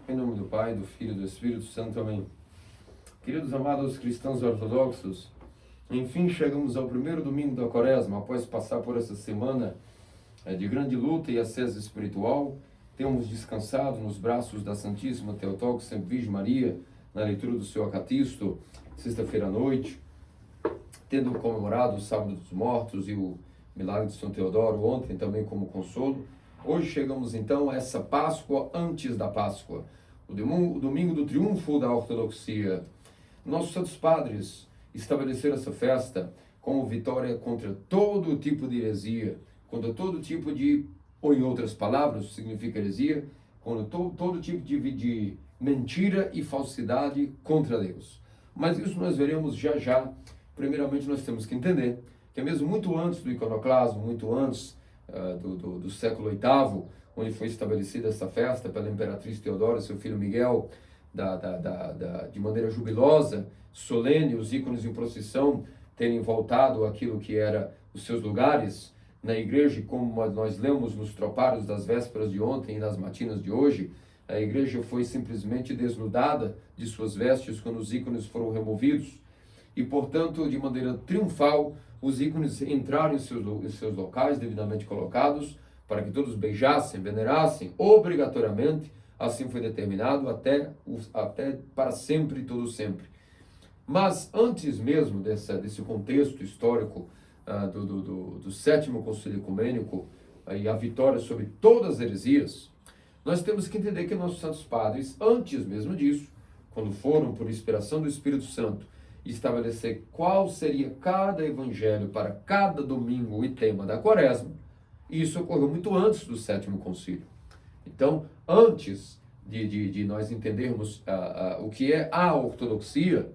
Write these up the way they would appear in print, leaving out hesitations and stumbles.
Em nome do Pai, do Filho e do Espírito Santo. Amém. Queridos amados cristãos ortodoxos, enfim chegamos ao primeiro domingo da Quaresma. Após passar por essa semana de grande luta e ascese espiritual, temos descansado nos braços da Santíssima Theotokos Sempre Virgem Maria, na leitura do seu Acatisto, sexta-feira à noite, tendo comemorado o Sábado dos Mortos e o Milagre de São Teodoro ontem também como consolo. Hoje chegamos então a essa Páscoa antes da Páscoa, o domingo do triunfo da ortodoxia. Nossos santos padres estabeleceram essa festa como vitória contra todo tipo de heresia, contra todo tipo de, ou em outras palavras, significa heresia, contra todo tipo de mentira e falsidade contra Deus. Mas isso nós veremos já já. Primeiramente nós temos que entender que mesmo muito antes do iconoclasmo, muito antes do século VIII, onde foi estabelecida essa festa pela imperatriz Teodora, seu filho Miguel, de maneira jubilosa, solene, os ícones em procissão terem voltado àquilo que era os seus lugares na igreja, como nós lemos nos tropários das vésperas de ontem e nas matinas de hoje. A igreja foi simplesmente desnudada de suas vestes quando os ícones foram removidos e, portanto, de maneira triunfal, os ícones entraram em seus locais devidamente colocados para que todos beijassem, venerassem obrigatoriamente. Assim foi determinado até para sempre e todo sempre. Mas antes mesmo desse contexto histórico do Sétimo Concílio Ecumênico e a vitória sobre todas as heresias, nós temos que entender que nossos santos padres, antes mesmo disso, quando foram por inspiração do Espírito Santo estabelecer qual seria cada evangelho para cada domingo e tema da Quaresma, isso ocorreu muito antes do Sétimo Concílio. Então, antes de nós entendermos o que é a ortodoxia,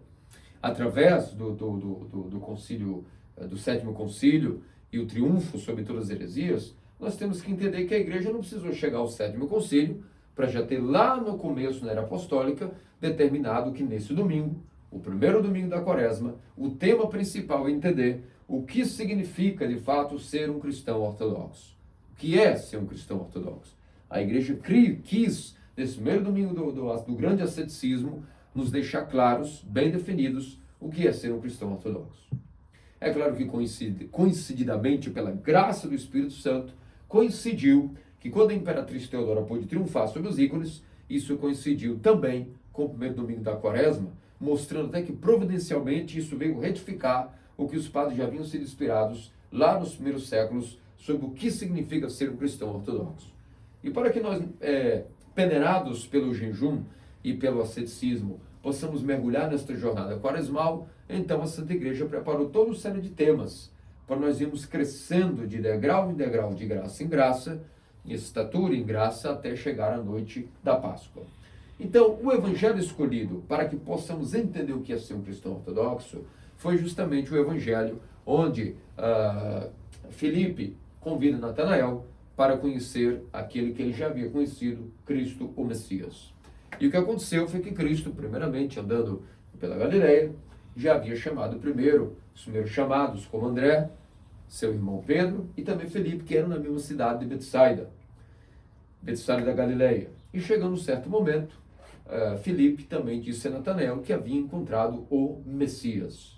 através do concílio, do Sétimo Concílio e o triunfo sobre todas as heresias, nós temos que entender que a igreja não precisou chegar ao Sétimo Concílio para já ter lá no começo, na era apostólica, determinado que nesse domingo, o primeiro domingo da Quaresma, o tema principal é entender o que significa de fato ser um cristão ortodoxo. O que é ser um cristão ortodoxo? A igreja quis, nesse primeiro domingo do grande asceticismo, nos deixar claros, bem definidos, o que é ser um cristão ortodoxo. É claro que coincididamente, pela graça do Espírito Santo, coincidiu que quando a imperatriz Teodora pôde triunfar sobre os ícones, isso coincidiu também com o primeiro domingo da Quaresma, mostrando até que providencialmente isso veio retificar o que os padres já haviam sido inspirados lá nos primeiros séculos sobre o que significa ser um cristão ortodoxo. E para que nós, peneirados pelo jejum e pelo asceticismo, possamos mergulhar nesta jornada quaresmal, então a Santa Igreja preparou toda uma série de temas para nós irmos crescendo de degrau em degrau, de graça em graça, em estatura em graça, até chegar à noite da Páscoa. Então, o evangelho escolhido para que possamos entender o que é ser um cristão ortodoxo foi justamente o evangelho onde Filipe convida Natanael para conhecer aquele que ele já havia conhecido, Cristo, o Messias. E o que aconteceu foi que Cristo, primeiramente, andando pela Galileia, já havia chamado primeiro os primeiros chamados, como André, seu irmão Pedro, e também Filipe, que eram na mesma cidade de Betsaida da Galileia. E chegando um certo momento, Filipe também disse a Natanael que havia encontrado o Messias.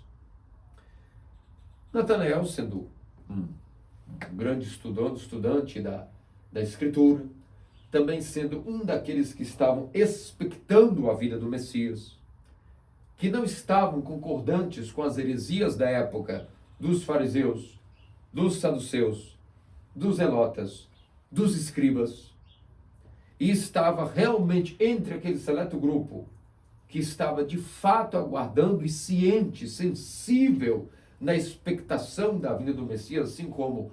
Natanael, sendo um grande estudante da Escritura, também sendo um daqueles que estavam expectando a vida do Messias, que não estavam concordantes com as heresias da época dos fariseus, dos saduceus, dos zelotas, dos escribas, e estava realmente entre aquele seleto grupo que estava de fato aguardando e ciente, sensível na expectação da vinda do Messias, assim como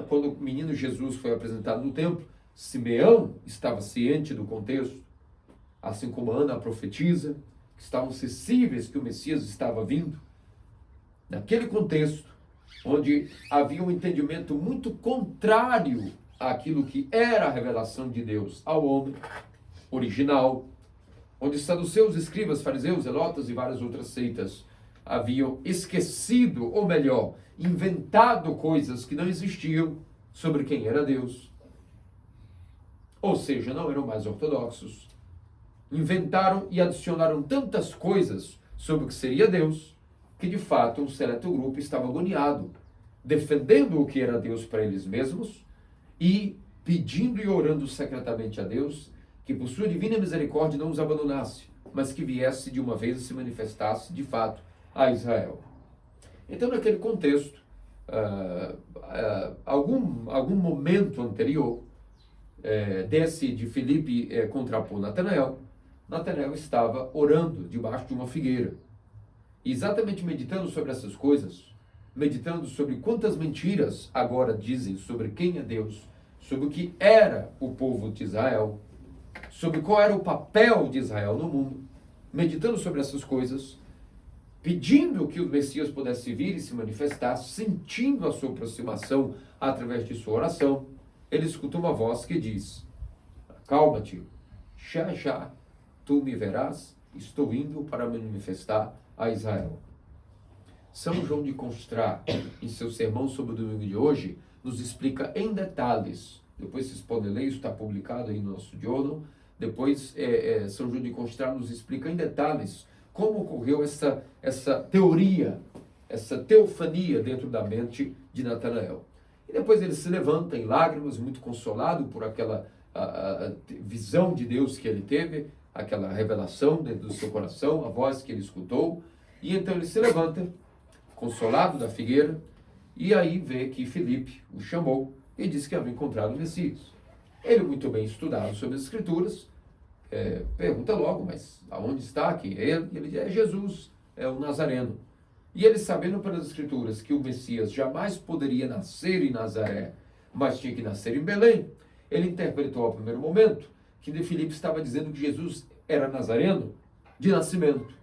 quando o menino Jesus foi apresentado no templo, Simeão estava ciente do contexto, assim como Ana, a profetisa, que estavam sensíveis que o Messias estava vindo. Naquele contexto, onde havia um entendimento muito contrário àquilo que era a revelação de Deus ao homem original, onde saduceus, escribas, fariseus, zelotas e várias outras seitas haviam esquecido, ou melhor, inventado coisas que não existiam sobre quem era Deus. Ou seja, não eram mais ortodoxos. inventaram e adicionaram tantas coisas sobre o que seria Deus, que de fato um seleto grupo estava agoniado, defendendo o que era Deus para eles mesmos e pedindo e orando secretamente a Deus que por sua divina misericórdia não os abandonasse, mas que viesse de uma vez e se manifestasse de fato a Israel. Então, naquele contexto, algum momento anterior, desse de Filipe contrapor Natanael, Natanael estava orando debaixo de uma figueira. E exatamente meditando sobre essas coisas, meditando sobre quantas mentiras agora dizem sobre quem é Deus, sobre o que era o povo de Israel, sobre qual era o papel de Israel no mundo, meditando sobre essas coisas, pedindo que o Messias pudesse vir e se manifestar, sentindo a sua aproximação através de sua oração, ele escuta uma voz que diz: acalma-te, já tu me verás, estou indo para me manifestar a Israel. São João de Constrá, em seu sermão sobre o domingo de hoje, nos explica em detalhes, depois vocês podem ler, isso está publicado aí no nosso jornal, depois São João de Constrá nos explica em detalhes como ocorreu essa teoria, essa teofania dentro da mente de Natanael. E depois ele se levanta em lágrimas, muito consolado por aquela visão de Deus que ele teve, aquela revelação dentro do seu coração, a voz que ele escutou, e então ele se levanta, consolado da figueira, e aí vê que Filipe o chamou e disse que havia encontrado o Messias. Ele, muito bem estudado sobre as Escrituras, pergunta logo, mas aonde está? Quem é ele? Ele diz: é Jesus, é o Nazareno. E ele, sabendo pelas Escrituras que o Messias jamais poderia nascer em Nazaré, mas tinha que nascer em Belém, ele interpretou ao primeiro momento que de Filipe estava dizendo que Jesus era nazareno de nascimento.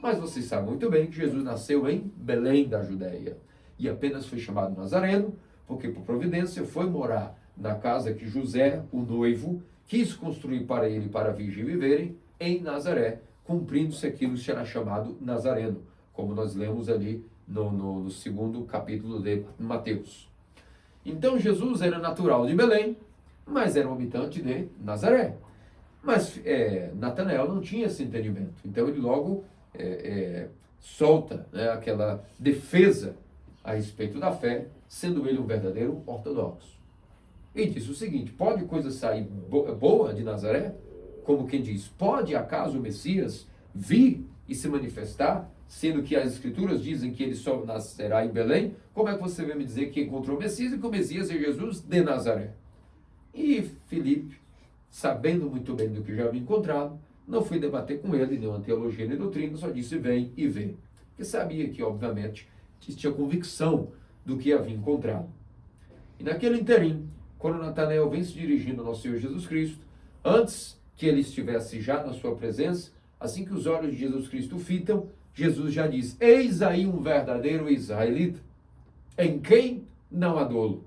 Mas vocês sabem muito bem que Jesus nasceu em Belém da Judéia e apenas foi chamado Nazareno porque, por providência, foi morar na casa que José, o noivo, quis construir para ele e para a virgem viverem em Nazaré, cumprindo-se aquilo que será chamado Nazareno, como nós lemos ali no segundo capítulo de Mateus. Então Jesus era natural de Belém, mas era um habitante de Nazaré. Mas Natanael não tinha esse entendimento, então ele logo solta, né, aquela defesa a respeito da fé, sendo ele um verdadeiro ortodoxo. E diz o seguinte: pode coisa sair boa de Nazaré? Como quem diz, pode acaso o Messias vir e se manifestar, sendo que as Escrituras dizem que ele só nascerá em Belém? Como é que você vai me dizer que encontrou o Messias e que o Messias é Jesus de Nazaré? E Filipe, sabendo muito bem do que já havia encontrado, não foi debater com ele, nem uma teologia nem doutrina, só disse: vem e vê. Porque sabia que, obviamente, tinha convicção do que havia encontrado. E naquele interim, quando Natanael vem se dirigindo ao nosso Senhor Jesus Cristo, antes que ele estivesse já na sua presença, assim que os olhos de Jesus Cristo fitam, Jesus já diz: eis aí um verdadeiro israelita, em quem não há dolo.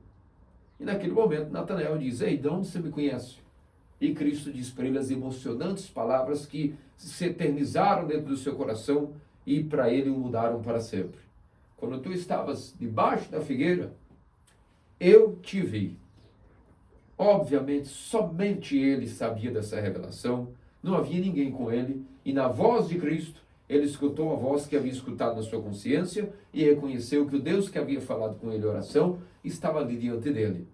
E naquele momento, Natanael diz: ei, de onde você me conhece? E Cristo diz para ele as emocionantes palavras que se eternizaram dentro do seu coração e para ele o mudaram para sempre. Quando tu estavas debaixo da figueira, eu te vi. Obviamente, somente ele sabia dessa revelação, não havia ninguém com ele, e na voz de Cristo, ele escutou a voz que havia escutado na sua consciência e reconheceu que o Deus que havia falado com ele em oração estava ali diante dele.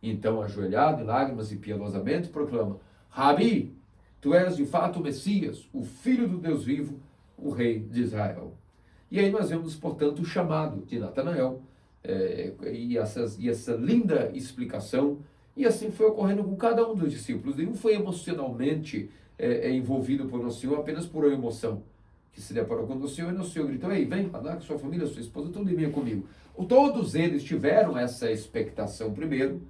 Então, ajoelhado em lágrimas e piedosamente, proclama: Rabi, tu és de fato o Messias, o Filho do Deus vivo, o Rei de Israel. E aí nós vemos, portanto, o chamado de Natanael e essa linda explicação. E assim foi ocorrendo com cada um dos discípulos. Nenhum foi emocionalmente envolvido por Nosso Senhor apenas por uma emoção. Que se deparou com o Senhor e Nosso Senhor gritou: ei, vem, lá com sua família, sua esposa, tudo vinha comigo. Todos eles tiveram essa expectação primeiro,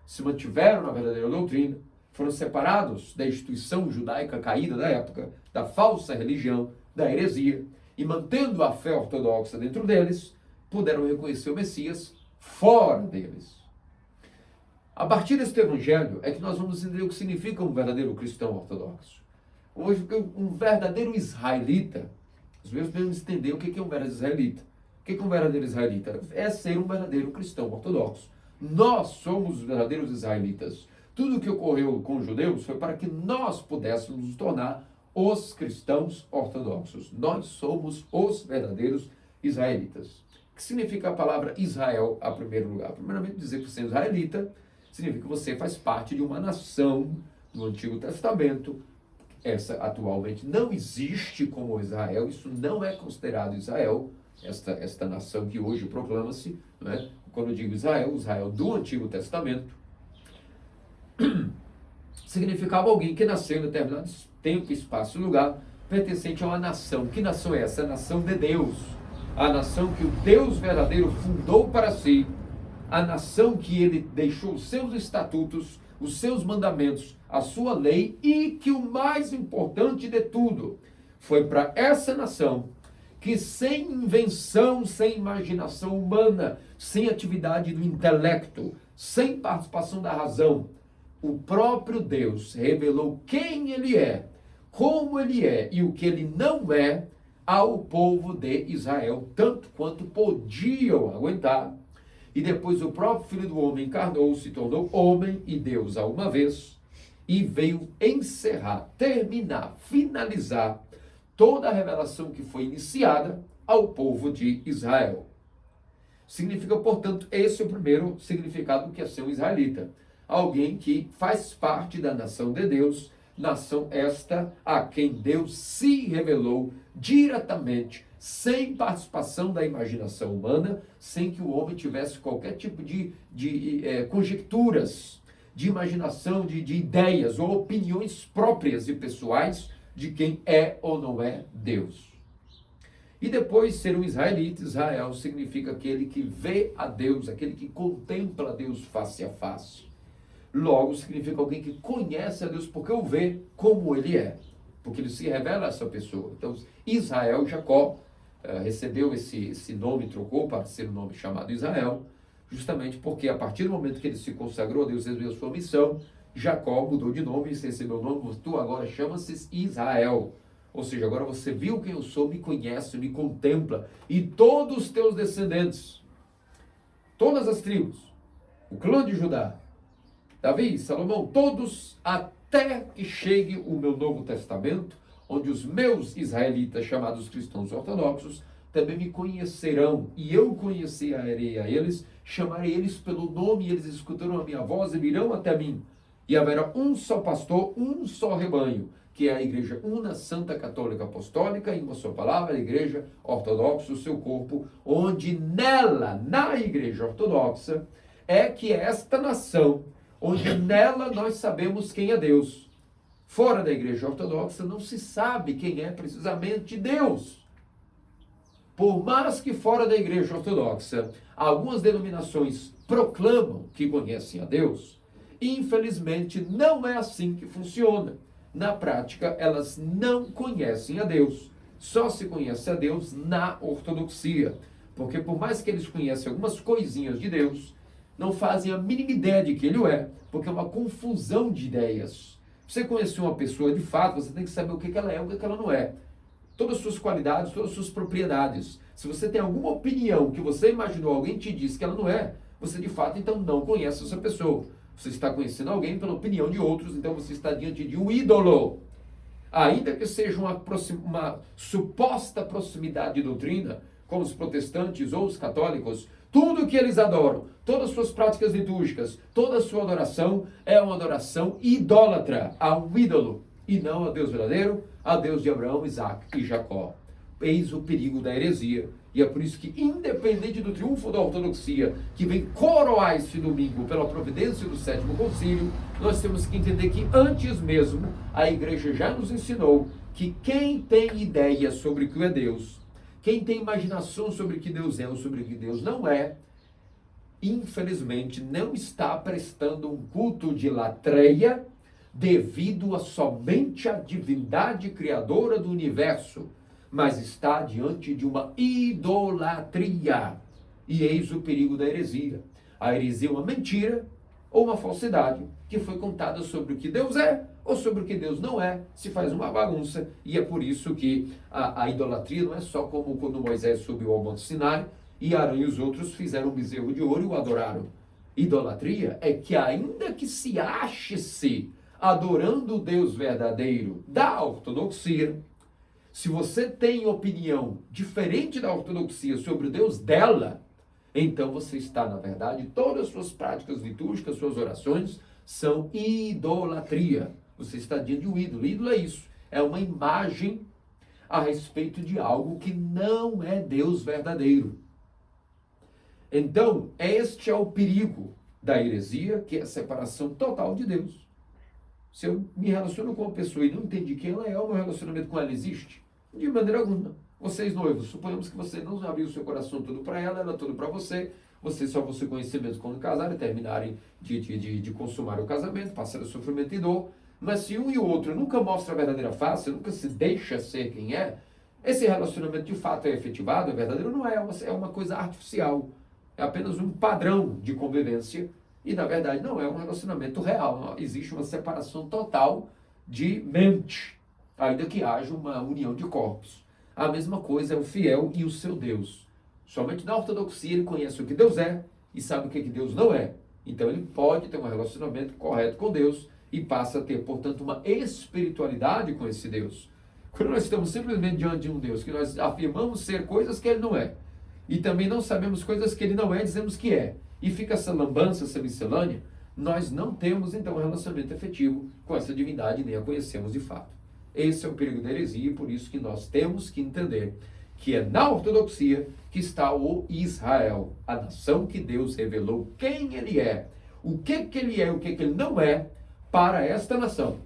se mantiveram na verdadeira doutrina, foram separados da instituição judaica caída da época, da falsa religião, da heresia, e mantendo a fé ortodoxa dentro deles, puderam reconhecer o Messias fora deles. A partir deste evangelho é que nós vamos entender o que significa um verdadeiro cristão ortodoxo. Hoje, um verdadeiro israelita, nós devemos entender o que é um verdadeiro israelita. O que é um verdadeiro israelita? É ser um verdadeiro cristão ortodoxo. Nós somos os verdadeiros israelitas. Tudo o que ocorreu com os judeus foi para que nós pudéssemos nos tornar os cristãos ortodoxos. Nós somos os verdadeiros israelitas. O que significa a palavra Israel, a primeiro lugar? Primeiramente, dizer que você é israelita significa que você faz parte de uma nação do Antigo Testamento. Essa atualmente não existe como Israel, isso não é considerado Israel, esta nação que hoje proclama-se, né? Quando eu digo Israel, Israel do Antigo Testamento, significava alguém que nasceu em determinado tempo, espaço e lugar, pertencente a uma nação. Que nação é essa? A nação de Deus. A nação que o Deus verdadeiro fundou para si. A nação que ele deixou os seus estatutos, os seus mandamentos, a sua lei, e que o mais importante de tudo, foi para essa nação que sem invenção, sem imaginação humana, sem atividade do intelecto, sem participação da razão, o próprio Deus revelou quem ele é, como ele é e o que ele não é ao povo de Israel, tanto quanto podiam aguentar. E depois o próprio Filho do Homem encarnou, se tornou homem e Deus a uma vez, e veio encerrar, terminar, finalizar toda a revelação que foi iniciada ao povo de Israel. Significa, portanto, esse é o primeiro significado que é ser um israelita. Alguém que faz parte da nação de Deus, nação esta a quem Deus se revelou diretamente, sem participação da imaginação humana, sem que o homem tivesse qualquer tipo de conjecturas, de imaginação, de ideias ou opiniões próprias e pessoais de quem é ou não é Deus. E depois, ser um israelita, Israel significa aquele que vê a Deus, aquele que contempla a Deus face a face. Logo, significa alguém que conhece a Deus porque o vê como ele é, porque ele se revela a essa pessoa. Então, Israel, Jacó, recebeu esse nome, trocou para ser um nome chamado Israel, justamente porque a partir do momento que ele se consagrou a Deus, recebeu sua missão, Jacó mudou de nome, recebeu o nome, tu agora chama-se Israel. Ou seja, agora você viu quem eu sou, me conhece, me contempla, e todos os teus descendentes, todas as tribos, o clã de Judá, Davi, Salomão, todos, até que chegue o meu Novo Testamento, onde os meus israelitas, chamados cristãos ortodoxos, também me conhecerão, e eu conhecerei a eles, chamarei eles pelo nome, e eles escutarão a minha voz e virão até mim. E haverá um só pastor, um só rebanho, que é a Igreja Una, Santa, Católica, Apostólica, em uma só palavra, a Igreja Ortodoxa, o seu corpo, onde nela, na Igreja Ortodoxa, é que é esta nação, onde nela nós sabemos quem é Deus. Fora da Igreja Ortodoxa não se sabe quem é precisamente Deus. Por mais que fora da Igreja Ortodoxa algumas denominações proclamam que conhecem a Deus, infelizmente não é assim que funciona. Na prática, elas não conhecem a Deus. Só se conhece a Deus na ortodoxia. Porque por mais que eles conhecem algumas coisinhas de Deus, não fazem a mínima ideia de que ele é, porque é uma confusão de ideias. Você conhecer uma pessoa de fato, você tem que saber o que ela é e o que ela não é. Todas as suas qualidades, todas as suas propriedades. Se você tem alguma opinião que você imaginou, alguém te disse que ela não é, você de fato então não conhece essa pessoa. Você está conhecendo alguém pela opinião de outros, então você está diante de um ídolo. Ainda que seja uma suposta proximidade de doutrina, como os protestantes ou os católicos, tudo que eles adoram, todas as suas práticas litúrgicas, toda a sua adoração é uma adoração idólatra a um ídolo, e não a Deus verdadeiro, a Deus de Abraão, Isaac e Jacó. Eis o perigo da heresia. E é por isso que, independente do triunfo da ortodoxia, que vem coroar esse domingo pela providência do sétimo concílio, nós temos que entender que antes mesmo a igreja já nos ensinou que quem tem ideia sobre o que é Deus, quem tem imaginação sobre o que Deus é ou sobre o que Deus não é, infelizmente não está prestando um culto de latreia devido a somente a divindade criadora do universo, mas está diante de uma idolatria. E eis o perigo da heresia. A heresia é uma mentira ou uma falsidade que foi contada sobre o que Deus é ou sobre o que Deus não é, se faz uma bagunça, e é por isso que a idolatria não é só como quando Moisés subiu ao Monte Sinai e Arão e os outros fizeram um bezerro de ouro e o adoraram. Idolatria é que ainda que se ache-se adorando o Deus verdadeiro da ortodoxia, se você tem opinião diferente da ortodoxia sobre o Deus dela, então você está, na verdade, todas as suas práticas litúrgicas, suas orações, são idolatria. Você está diante de um ídolo. Ídolo é isso. É uma imagem a respeito de algo que não é Deus verdadeiro. Então, este é o perigo da heresia, que é a separação total de Deus. Se eu me relaciono com uma pessoa e não entendi quem ela é, o meu relacionamento com ela existe? De maneira alguma. Vocês noivos, suponhamos que você não abriu o seu coração todo para ela, ela todo para você, vocês só vão se conhecer mesmo quando casarem, terminarem de consumar o casamento, passar o sofrimento e dor. Mas se um e o outro nunca mostra a verdadeira face, nunca se deixa ser quem é, esse relacionamento de fato é efetivado, é verdadeiro? Não é, é uma coisa artificial. É apenas um padrão de convivência e, na verdade, não é um relacionamento real. Existe uma separação total de mente, ainda que haja uma união de corpos. A mesma coisa é o fiel e o seu Deus. Somente na ortodoxia ele conhece o que Deus é e sabe o que Deus não é. Então ele pode ter um relacionamento correto com Deus e passa a ter, portanto, uma espiritualidade com esse Deus. Quando nós estamos simplesmente diante de um Deus que nós afirmamos ser coisas que ele não é, e também não sabemos coisas que ele não é, dizemos que é, e fica essa lambança, essa miscelânea, nós não temos então um relacionamento efetivo com essa divindade, nem a conhecemos de fato. Esse é o perigo da heresia, e por isso que nós temos que entender que é na ortodoxia que está o Israel, a nação que Deus revelou quem ele é, o que ele é, o que ele não é para esta nação.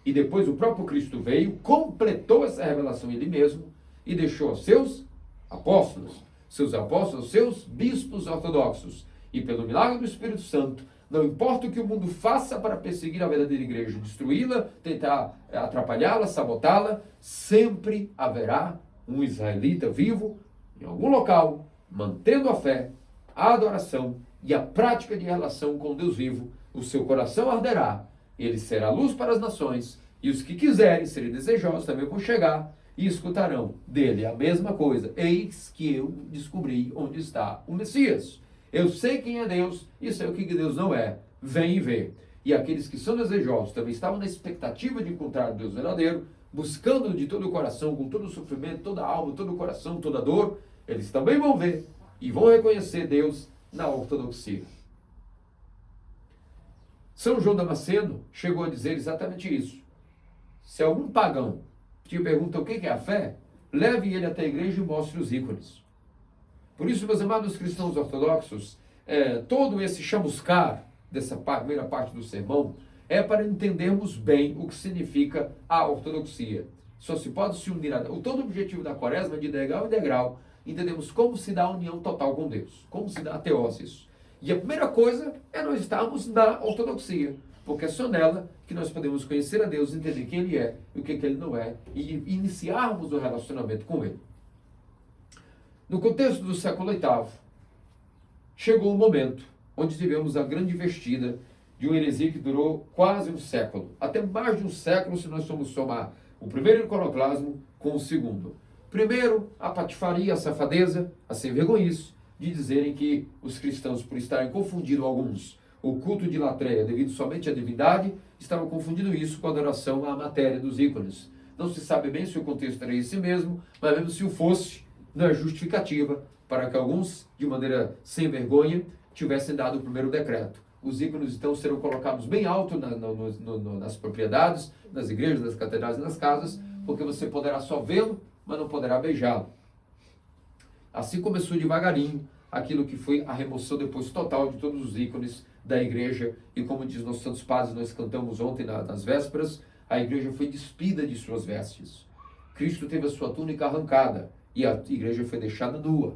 E depois o próprio Cristo veio, completou essa revelação ele mesmo e deixou aos seus apóstolos, seus bispos ortodoxos. E pelo milagre do Espírito Santo, não importa o que o mundo faça para perseguir a verdadeira igreja, destruí-la, tentar atrapalhá-la, sabotá-la, sempre haverá um israelita vivo em algum local, mantendo a fé, a adoração e a prática de relação com Deus vivo. O seu coração arderá, ele será luz para as nações, e os que quiserem, serem desejosos, também vão chegar e escutarão dele a mesma coisa. Eis que eu descobri onde está o Messias. Eu sei quem é Deus e sei o que Deus não é. Vem e vê. E aqueles que são desejosos também estavam na expectativa de encontrar o Deus verdadeiro, buscando de todo o coração, com todo o sofrimento, toda a alma, todo o coração, toda a dor. Eles também vão ver e vão reconhecer Deus na ortodoxia. São João Damasceno chegou a dizer exatamente isso. Se algum pagão te pergunta o que é a fé, leve ele até a igreja e mostre os ícones. Por isso, meus amados cristãos ortodoxos, todo esse chamuscar dessa primeira parte do sermão é para entendermos bem o que significa a ortodoxia. Só se pode se unir todo o objetivo da quaresma é de degrau em degrau, entendemos como se dá a união total com Deus, como se dá a teósis. E a primeira coisa é nós estarmos na ortodoxia, porque é só nela que nós podemos conhecer a Deus, entender quem Ele é e o que Ele não é, e iniciarmos o relacionamento com Ele. No contexto do século VIII, chegou um momento onde tivemos a grande investida de uma heresia que durou quase um século, até mais de um século se nós formos somar o primeiro iconoclasmo com o segundo. Primeiro, a patifaria, a safadeza, a sem-vergonhice de dizerem que os cristãos, por estarem confundindo alguns o culto de latreia devido somente à divindade, estavam confundindo isso com a adoração à matéria dos ícones. Não se sabe bem se o contexto era esse mesmo, mas mesmo se o fosse, não é justificativa para que alguns, de maneira sem vergonha, tivessem dado o primeiro decreto. Os ícones, então, serão colocados bem alto nas propriedades, nas igrejas, nas catedrais e nas casas, porque você poderá só vê-lo, mas não poderá beijá-lo. Assim começou devagarinho aquilo que foi a remoção depois total de todos os ícones da igreja, e como diz nossos santos padres, nós cantamos ontem nas vésperas, a igreja foi despida de suas vestes. Cristo teve a sua túnica arrancada e a igreja foi deixada nua.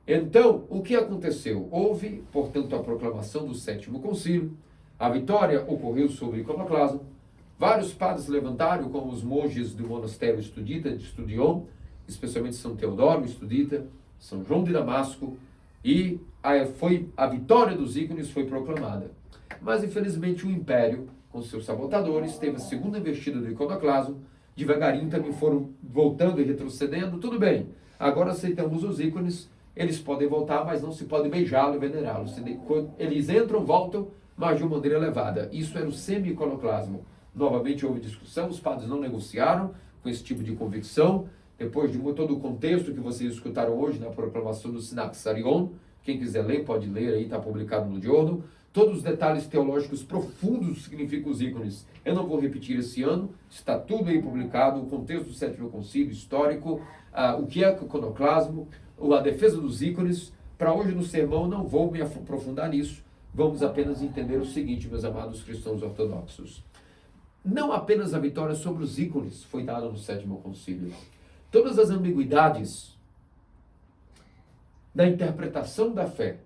Então, o que aconteceu? Houve, portanto, a proclamação do sétimo concílio, a vitória ocorreu sobre o iconoclasmo, vários padres levantaram, como os monges do monastério estudita de Estudion, especialmente São Teodoro Estudita, São João de Damasco, e a vitória dos ícones foi proclamada. Mas, infelizmente, o império, com seus sabotadores, teve a segunda investida do iconoclasmo, devagarinho também foram voltando e retrocedendo, tudo bem, agora aceitamos os ícones, eles podem voltar, mas não se pode beijá-lo e venerá-lo. Eles entram, voltam, mas de uma maneira elevada. Isso era o semi-iconoclasmo. Novamente houve discussão, os padres não negociaram com esse tipo de convicção, depois de todo o contexto que vocês escutaram hoje na proclamação do Synaxarion. Quem quiser ler, pode ler aí, está publicado no Giorno. Todos os detalhes teológicos profundos do que significam os ícones. Eu não vou repetir esse ano, está tudo aí publicado, o contexto do Sétimo Concílio histórico, o que é iconoclasmo, a defesa dos ícones. Para hoje no sermão não vou me aprofundar nisso, vamos apenas entender o seguinte, meus amados cristãos ortodoxos. Não apenas a vitória sobre os ícones foi dada no Sétimo Concílio. Todas as ambiguidades da interpretação da fé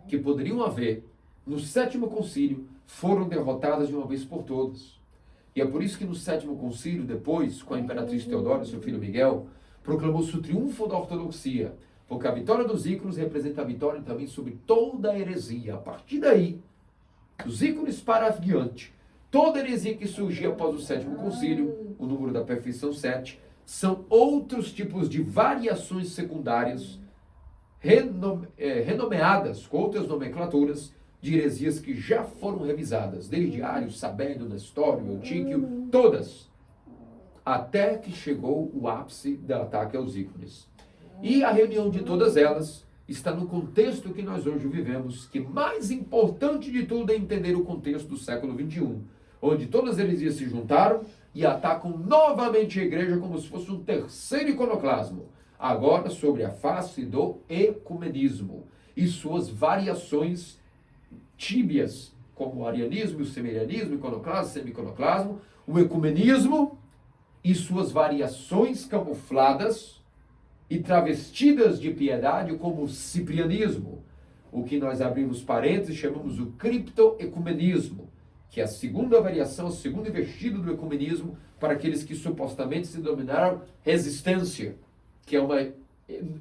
que poderiam haver no Sétimo Concílio foram derrotadas de uma vez por todas. E é por isso que no Sétimo Concílio, depois, com a Imperatriz Teodora e seu filho Miguel, proclamou-se o triunfo da ortodoxia, porque a vitória dos ícones representa a vitória também sobre toda a heresia. A partir daí, dos ícones para adiante, toda heresia que surgia após o Sétimo Concílio, o número da perfeição 7, são outros tipos de variações secundárias renomeadas com outras nomenclaturas de heresias que já foram revisadas, desde Ário, Sabélio, Nestório, Eutíquio, todas, até que chegou o ápice do ataque aos ícones. E a reunião de todas elas está no contexto que nós hoje vivemos, que mais importante de tudo é entender o contexto do século XXI, onde todas as heresias se juntaram e atacam novamente a igreja como se fosse um terceiro iconoclasmo, agora sobre a face do ecumenismo e suas variações tíbias, como o arianismo, o semirianismo, o iconoclasmo, o semi-iconoclasmo, o ecumenismo e suas variações camufladas e travestidas de piedade, como o ciprianismo, o que nós abrimos parênteses e chamamos o criptoecumenismo, que é a segunda variação, o segundo vestido do ecumenismo para aqueles que supostamente se denominaram resistência, que é uma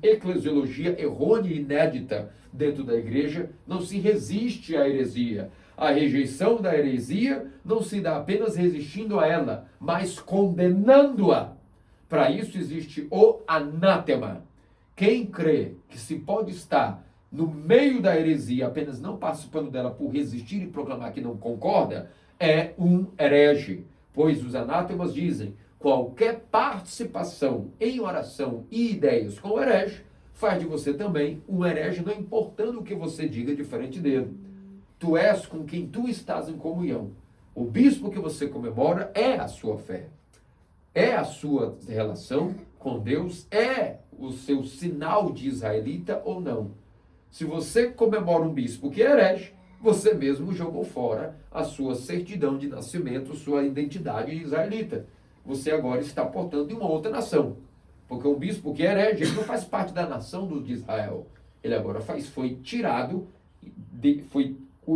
eclesiologia errônea e inédita dentro da igreja. Não se resiste à heresia. A rejeição da heresia não se dá apenas resistindo a ela, mas condenando-a. Para isso existe o anátema. Quem crê que se pode estar no meio da heresia, apenas não participando dela por resistir e proclamar que não concorda, é um herege. Pois os anátemas dizem: qualquer participação em oração e ideias com o herege faz de você também um herege, não importando o que você diga diferente dele. Tu és com quem tu estás em comunhão. O bispo que você comemora é a sua fé, é a sua relação com Deus, é o seu sinal de israelita ou não. Se você comemora um bispo que é herege, você mesmo jogou fora a sua certidão de nascimento, sua identidade israelita. Você agora está portando em uma outra nação. Porque um bispo que é herege, ele não faz parte da nação de Israel. Ele agora foi tirado,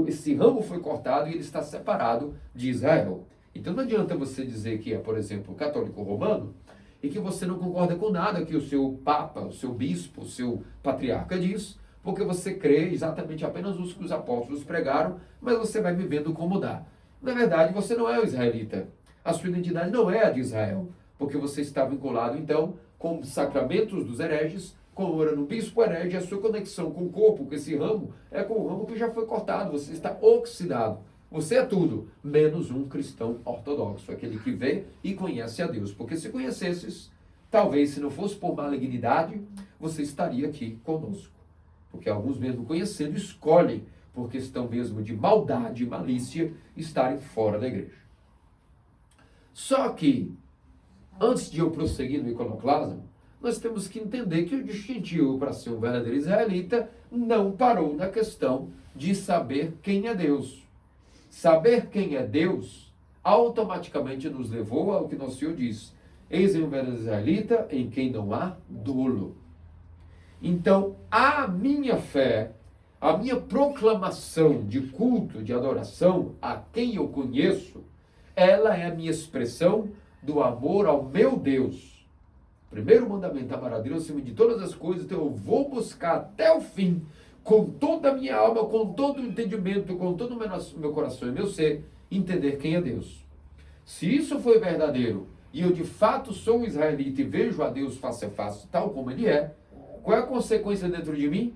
esse ramo foi cortado e ele está separado de Israel. Então não adianta você dizer que é, por exemplo, católico romano e que você não concorda com nada que o seu papa, o seu bispo, o seu patriarca diz, porque você crê exatamente apenas os que os apóstolos pregaram, mas você vai vivendo como dá. Na verdade, você não é o israelita. A sua identidade não é a de Israel, porque você está vinculado, então, com os sacramentos dos hereges, comemorando o bispo herege, a sua conexão com o corpo, com esse ramo, é com o ramo que já foi cortado, você está oxidado. Você é tudo, menos um cristão ortodoxo, aquele que vê e conhece a Deus. Porque se conhecesses, talvez, se não fosse por malignidade, você estaria aqui conosco. Porque alguns mesmo conhecendo, escolhem, por questão mesmo de maldade e malícia, estarem fora da igreja. Só que, antes de eu prosseguir no iconoclasmo, nós temos que entender que o distintivo para ser um verdadeiro israelita não parou na questão de saber quem é Deus. Saber quem é Deus automaticamente nos levou ao que nosso Senhor diz: eis um verdadeiro israelita em quem não há dolo. Então, a minha fé, a minha proclamação de culto, de adoração a quem eu conheço, ela é a minha expressão do amor ao meu Deus. Primeiro mandamento: amar a Deus acima de todas as coisas. Então eu vou buscar até o fim, com toda a minha alma, com todo o entendimento, com todo o meu coração e meu ser, entender quem é Deus. Se isso foi verdadeiro, e eu de fato sou um israelita e vejo a Deus face a face, tal como Ele é, qual é a consequência dentro de mim?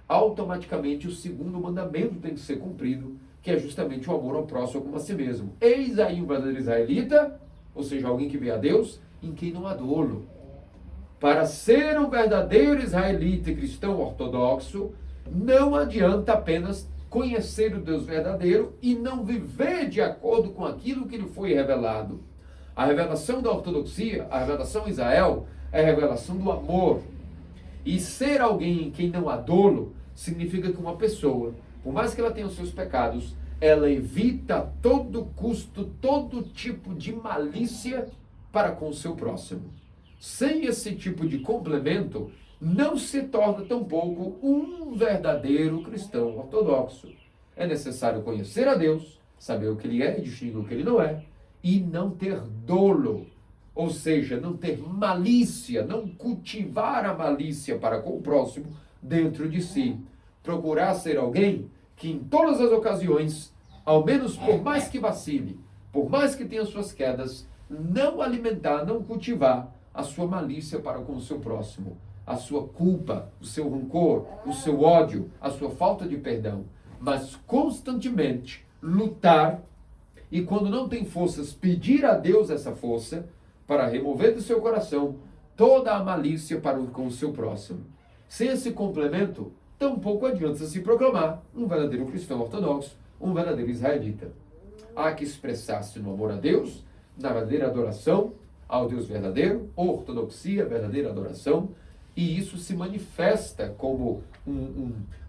Automaticamente o segundo mandamento tem que ser cumprido, que é justamente o amor ao próximo como a si mesmo. Eis aí um verdadeiro israelita, ou seja, alguém que vê a Deus, em quem não há dolo. Para ser um verdadeiro israelita e cristão ortodoxo, não adianta apenas conhecer o Deus verdadeiro e não viver de acordo com aquilo que lhe foi revelado. A revelação da ortodoxia, a revelação de Israel, é a revelação do amor. E ser alguém em quem não há dolo, significa que uma pessoa, por mais que ela tenha os seus pecados, ela evita a todo custo, todo tipo de malícia para com o seu próximo. Sem esse tipo de complemento, não se torna tampouco um verdadeiro cristão ortodoxo. É necessário conhecer a Deus, saber o que Ele é e distinguir o que Ele não é, e não ter dolo, ou seja, não ter malícia, não cultivar a malícia para com o próximo dentro de si. Procurar ser alguém que em todas as ocasiões, ao menos por mais que vacile, por mais que tenha suas quedas, não alimentar, não cultivar a sua malícia para com o seu próximo, a sua culpa, o seu rancor, o seu ódio, a sua falta de perdão, mas constantemente lutar e, quando não tem forças, pedir a Deus essa força para remover do seu coração toda a malícia para com o seu próximo. Sem esse complemento, tampouco adianta se proclamar um verdadeiro cristão ortodoxo, um verdadeiro israelita. Há que expressar-se no amor a Deus, na verdadeira adoração ao Deus verdadeiro, ortodoxia, verdadeira adoração, e isso se manifesta como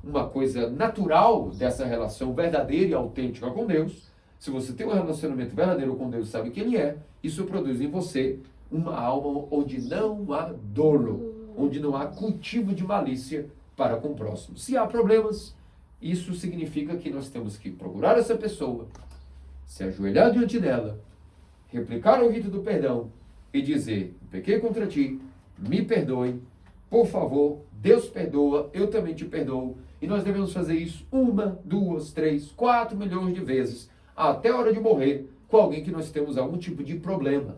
uma coisa natural dessa relação verdadeira e autêntica com Deus. Se você tem um relacionamento verdadeiro com Deus, sabe quem Ele é, isso produz em você uma alma onde não há dolo, onde não há cultivo de malícia para com o próximo. Se há problemas, isso significa que nós temos que procurar essa pessoa, se ajoelhar diante dela, replicar o rito do perdão e dizer: pequei contra ti, me perdoe, por favor, Deus perdoa, eu também te perdoo. E nós devemos fazer isso 1, 2, 3, 4 milhões de vezes, até a hora de morrer, com alguém que nós temos algum tipo de problema.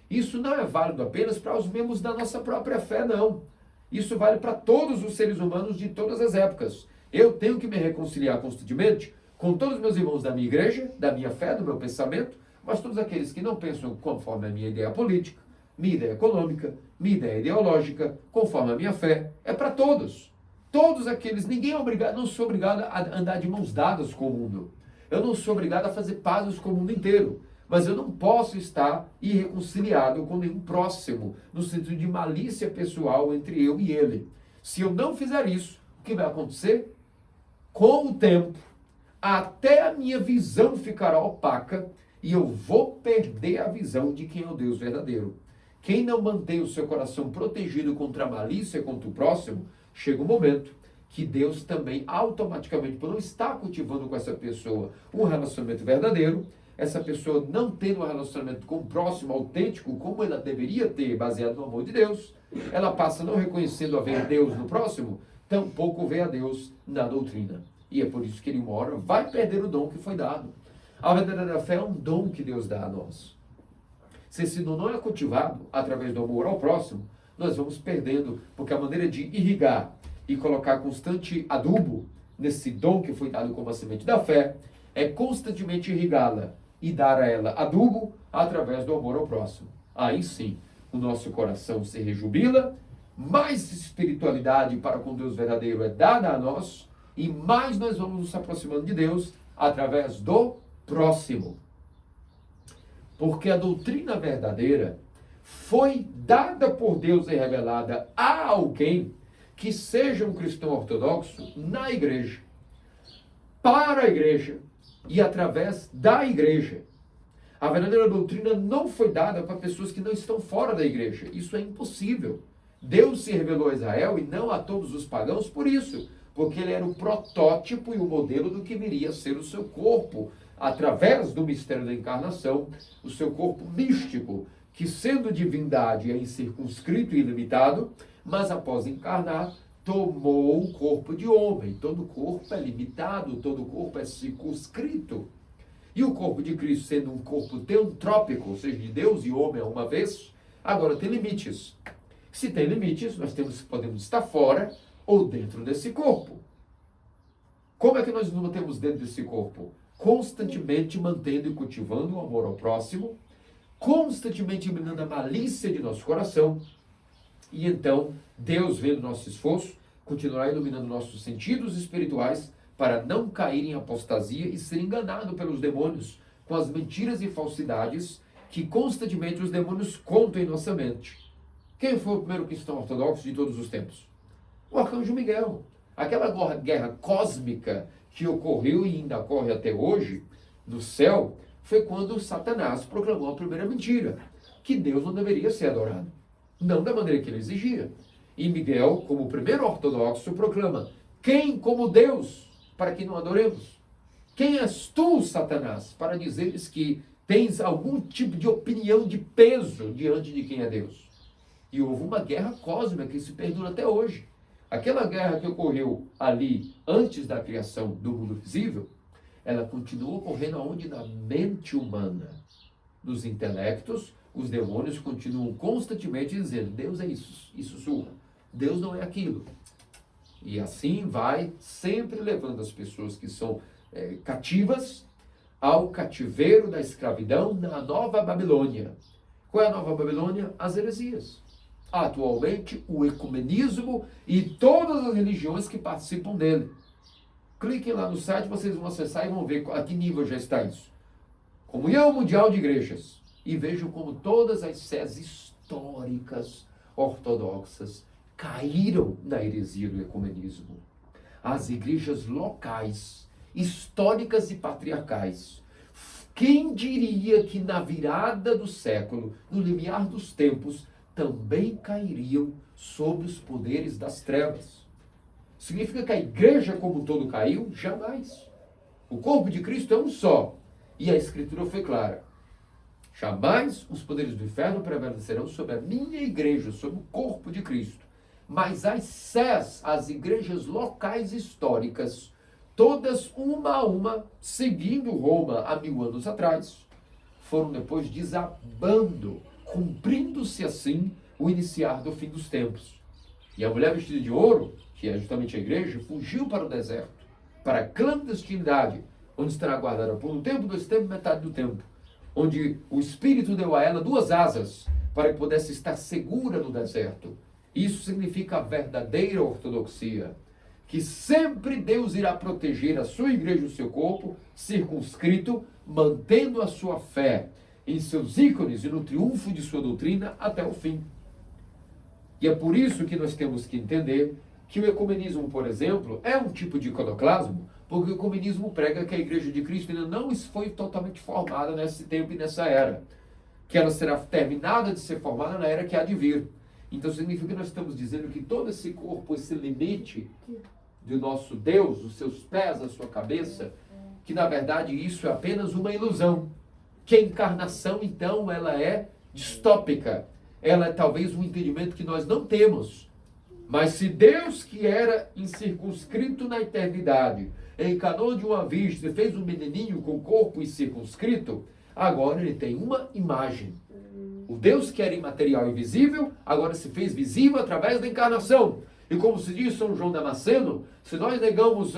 Isso não é válido apenas para os membros da nossa própria fé, não. Isso vale para todos os seres humanos de todas as épocas. Eu tenho que me reconciliar constantemente com todos os meus irmãos da minha igreja, da minha fé, do meu pensamento, mas todos aqueles que não pensam conforme a minha ideia política, minha ideia econômica, minha ideia ideológica, conforme a minha fé, é para todos. Todos aqueles, ninguém é obrigado, não sou obrigado a andar de mãos dadas com o mundo. Eu não sou obrigado a fazer pazes com o mundo inteiro. Mas eu não posso estar irreconciliado com nenhum próximo, no sentido de malícia pessoal entre eu e ele. Se eu não fizer isso, o que vai acontecer? Com o tempo, até a minha visão ficará opaca e eu vou perder a visão de quem é o Deus verdadeiro. Quem não mantém o seu coração protegido contra a malícia, contra o próximo, chega um momento que Deus também automaticamente, por não estar cultivando com essa pessoa um relacionamento verdadeiro, essa pessoa não tendo um relacionamento com o próximo autêntico, como ela deveria ter, baseado no amor de Deus, ela passa não reconhecendo haver Deus no próximo, tampouco vê a Deus na doutrina. E é por isso que ele, uma hora, vai perder o dom que foi dado. A verdadeira fé é um dom que Deus dá a nós. Se esse dom não é cultivado através do amor ao próximo, nós vamos perdendo, porque a maneira de irrigar e colocar constante adubo nesse dom que foi dado como a semente da fé, é constantemente irrigá-la e dar a ela adubo através do amor ao próximo. Aí sim, o nosso coração se rejubila, mais espiritualidade para com Deus verdadeiro é dada a nós, e mais nós vamos nos aproximando de Deus através do próximo. Porque a doutrina verdadeira foi dada por Deus e revelada a alguém que seja um cristão ortodoxo na igreja, para a igreja e através da igreja. A verdadeira doutrina não foi dada para pessoas que não estão fora da igreja. Isso é impossível. Deus se revelou a Israel e não a todos os pagãos por isso, porque ele era o protótipo e o modelo do que viria a ser o seu corpo, através do mistério da encarnação, o seu corpo místico, que sendo divindade é incircunscrito e ilimitado, mas após encarnar, tomou o corpo de homem. Todo corpo é limitado, todo corpo é circunscrito. E o corpo de Cristo, sendo um corpo teantrópico, ou seja, de Deus e homem a uma vez, agora tem limites. Se tem limites, nós podemos estar fora ou dentro desse corpo. Como é que nós nos mantemos dentro desse corpo? constantemente mantendo e cultivando o amor ao próximo, constantemente eliminando a malícia de nosso coração, e então Deus, vendo nosso esforço, continuará iluminando nossos sentidos espirituais para não cair em apostasia e ser enganado pelos demônios com as mentiras e falsidades que constantemente os demônios contam em nossa mente. Quem foi o primeiro cristão ortodoxo de todos os tempos? O arcanjo Miguel. Aquela guerra cósmica que ocorreu e ainda ocorre até hoje no céu foi quando Satanás proclamou a primeira mentira, que Deus não deveria ser adorado. Não da maneira que ele exigia. E Miguel, como o primeiro ortodoxo, proclama: quem como Deus, para que não adoremos? Quem és tu, Satanás, para dizeres que tens algum tipo de opinião de peso diante de quem é Deus? E houve uma guerra cósmica que se perdura até hoje. Aquela guerra que ocorreu ali antes da criação do mundo visível, ela continua ocorrendo onde? Na mente humana. Nos intelectos, os demônios continuam constantemente dizendo: Deus é isso, isso surra. Deus não é aquilo. E assim vai sempre levando as pessoas que são cativas ao cativeiro da escravidão na Nova Babilônia. Qual é a Nova Babilônia? As heresias. Atualmente, o ecumenismo e todas as religiões que participam dele. Cliquem lá no site, vocês vão acessar e vão ver a que nível já está isso. Comunhão Mundial de Igrejas. E vejam como todas as sés históricas ortodoxas caíram na heresia do ecumenismo. As igrejas locais, históricas e patriarcais. Quem diria que na virada do século, no limiar dos tempos, também cairiam sob os poderes das trevas? Significa que a igreja como um todo caiu? Jamais. O corpo de Cristo é um só. E a Escritura foi clara: jamais os poderes do inferno prevalecerão sobre a minha igreja, sobre o corpo de Cristo. Mas as sés, as igrejas locais históricas, todas uma a uma, seguindo Roma há 1000 anos atrás, foram depois desabando, cumprindo-se assim o iniciar do fim dos tempos. E a mulher vestida de ouro, que é justamente a igreja, fugiu para o deserto, para a clandestinidade, onde estará guardada por um tempo, 2 tempos, metade do tempo, onde o Espírito deu a ela 2 asas para que pudesse estar segura no deserto. Isso significa a verdadeira ortodoxia, que sempre Deus irá proteger a sua igreja e o seu corpo, circunscrito, mantendo a sua fé em seus ícones e no triunfo de sua doutrina até o fim. E é por isso que nós temos que entender que o ecumenismo, por exemplo, é um tipo de iconoclasmo, porque o ecumenismo prega que a igreja de Cristo ainda não foi totalmente formada nesse tempo e nessa era, que ela será terminada de ser formada na era que há de vir. Então significa que nós estamos dizendo que todo esse corpo, esse limite do nosso Deus, os seus pés, a sua cabeça, que na verdade isso é apenas uma ilusão. Que a encarnação, então, ela é distópica. Ela é talvez um entendimento que nós não temos. Mas se Deus, que era incircunscrito na eternidade, encarnou de uma virgem, fez um menininho com corpo incircunscrito, agora ele tem uma imagem. O Deus que era imaterial e invisível, agora se fez visível através da encarnação. E como se diz São João Damasceno, se nós negamos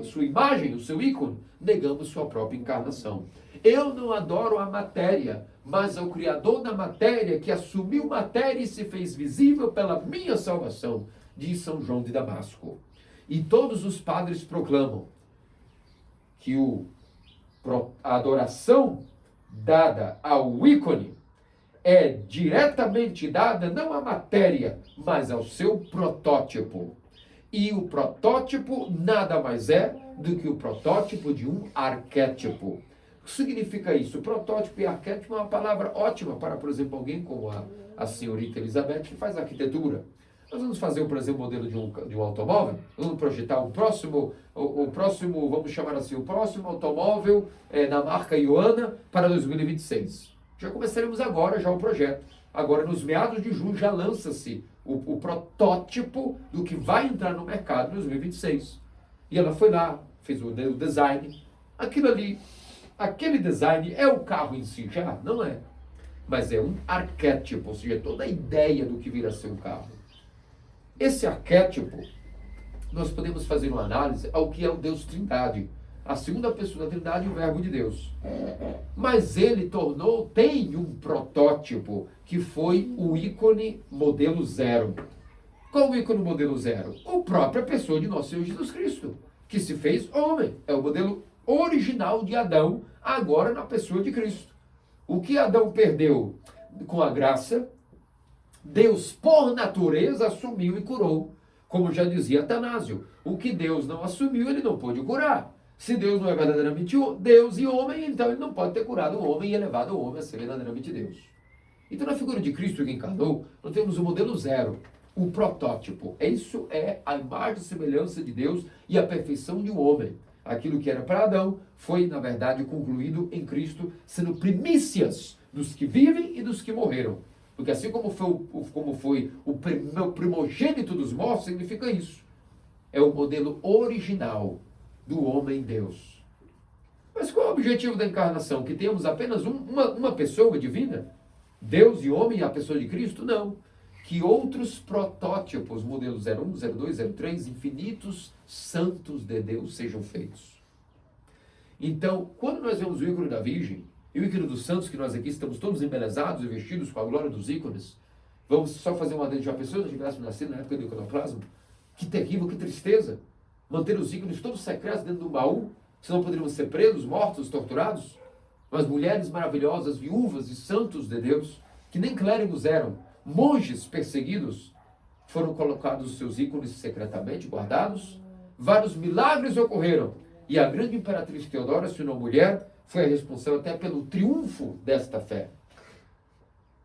sua imagem, o seu ícone, negamos sua própria encarnação. Eu não adoro a matéria, mas ao Criador da matéria, que assumiu matéria e se fez visível pela minha salvação, diz São João de Damasco. E todos os padres proclamam que a adoração dada ao ícone é diretamente dada não à matéria, mas ao seu protótipo. E o protótipo nada mais é do que o protótipo de um arquétipo. O que significa isso? Protótipo e arquétipo é uma palavra ótima para, por exemplo, alguém como a senhorita Elizabeth, que faz arquitetura. Nós vamos fazer, por exemplo, o modelo de um automóvel, vamos projetar o próximo, vamos chamar assim, o próximo automóvel da marca Ioana para 2026. Já começaremos agora já o projeto. Agora, nos meados de junho, já lança-se o protótipo do que vai entrar no mercado em 2026. E ela foi lá, fez o design. Aquilo ali, aquele design é o carro em si já? Não é. Mas é um arquétipo, ou seja, toda a ideia do que virá a ser o carro. Esse arquétipo, nós podemos fazer uma análise ao que é o Deus Trindade. a segunda pessoa da Trindade, o Verbo de Deus. Mas ele tem um protótipo, que foi o ícone modelo zero. Qual o ícone modelo zero? A própria pessoa de nosso Senhor Jesus Cristo, que se fez homem. É o modelo original de Adão, agora na pessoa de Cristo. O que Adão perdeu com a graça, Deus, por natureza, assumiu e curou. Como já dizia Atanásio, o que Deus não assumiu, ele não pôde curar. Se Deus não é verdadeiramente Deus e homem, então ele não pode ter curado o homem e elevado o homem a ser verdadeiramente Deus. Então, na figura de Cristo que encarnou, nós temos o modelo zero, o protótipo. Isso é a imagem e semelhança de Deus e a perfeição de um homem. Aquilo que era para Adão foi, na verdade, concluído em Cristo, sendo primícias dos que vivem e dos que morreram. Porque assim como foi o primogênito dos mortos, significa isso. É o modelo original do homem-Deus. Mas qual é o objetivo da encarnação? Que temos apenas uma pessoa divina? Deus e homem e a pessoa de Cristo? Não. Que outros protótipos, modelo 01, 02, 03, infinitos santos de Deus sejam feitos. Então, quando nós vemos o ícone da Virgem e o ícone dos santos, que nós aqui estamos todos embelezados e vestidos com a glória dos ícones, vamos só fazer uma adendo de uma pessoa, se tivéssemos nascido na época do iconoclasmo? Que terrível, que tristeza! Manter os ícones todos secretos dentro de um baú, senão poderíamos ser presos, mortos, torturados. Mas mulheres maravilhosas, viúvas e santos de Deus, que nem clérigos eram, monges perseguidos, foram colocados os seus ícones secretamente guardados. Vários milagres ocorreram. E a grande imperatriz Teodora, se não mulher, foi a responsável até pelo triunfo desta fé.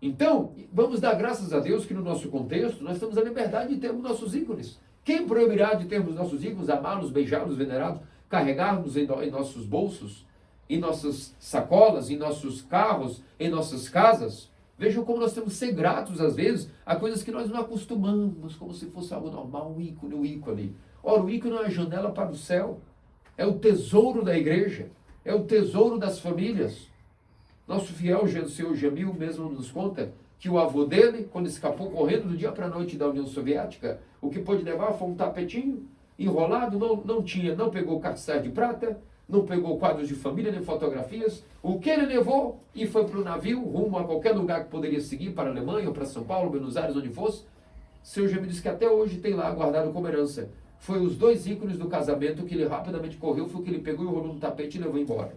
Então, vamos dar graças a Deus que no nosso contexto nós temos a liberdade de termos nossos ícones. Quem proibirá de termos nossos ícones, amá-los, beijá-los, venerá-los, carregarmos em nossos bolsos, em nossas sacolas, em nossos carros, em nossas casas? Vejam como nós temos que ser gratos, às vezes, a coisas que nós não acostumamos, como se fosse algo normal, o ícone. Ora, o ícone é a janela para o céu. É o tesouro da igreja. É o tesouro das famílias. Nosso fiel Senhor Jamil mesmo nos conta que o avô dele, quando escapou correndo do dia para a noite da União Soviética, o que pôde levar foi um tapetinho enrolado, não pegou castiçais de prata, não pegou quadros de família, nem fotografias. O que ele levou e foi para o navio, rumo a qualquer lugar que poderia seguir, para a Alemanha, ou para São Paulo, Buenos Aires, onde fosse. Seu Jamil disse que até hoje tem lá guardado como herança. Foi os 2 ícones do casamento que ele rapidamente correu, foi o que ele pegou e enrolou no tapete e levou embora.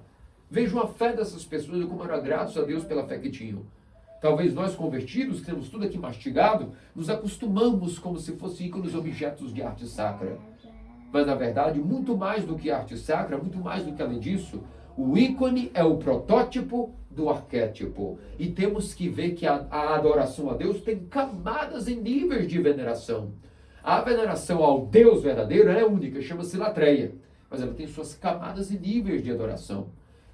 Vejam a fé dessas pessoas e como eram gratos a Deus pela fé que tinham. Talvez nós convertidos, que temos tudo aqui mastigado, nos acostumamos como se fossem ícones, objetos de arte sacra. Mas, na verdade, muito mais do que arte sacra, muito mais do que além disso, o ícone é o protótipo do arquétipo. E temos que ver que a adoração a Deus tem camadas e níveis de veneração. A veneração ao Deus verdadeiro é única, chama-se latreia. Mas ela tem suas camadas e níveis de adoração.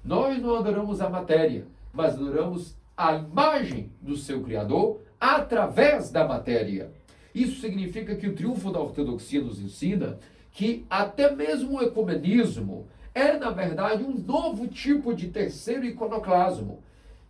Nós não adoramos a matéria, mas adoramos a imagem do seu Criador através da matéria. Isso significa que o triunfo da ortodoxia nos ensina que até mesmo o ecumenismo é, na verdade, um novo tipo de terceiro iconoclasmo.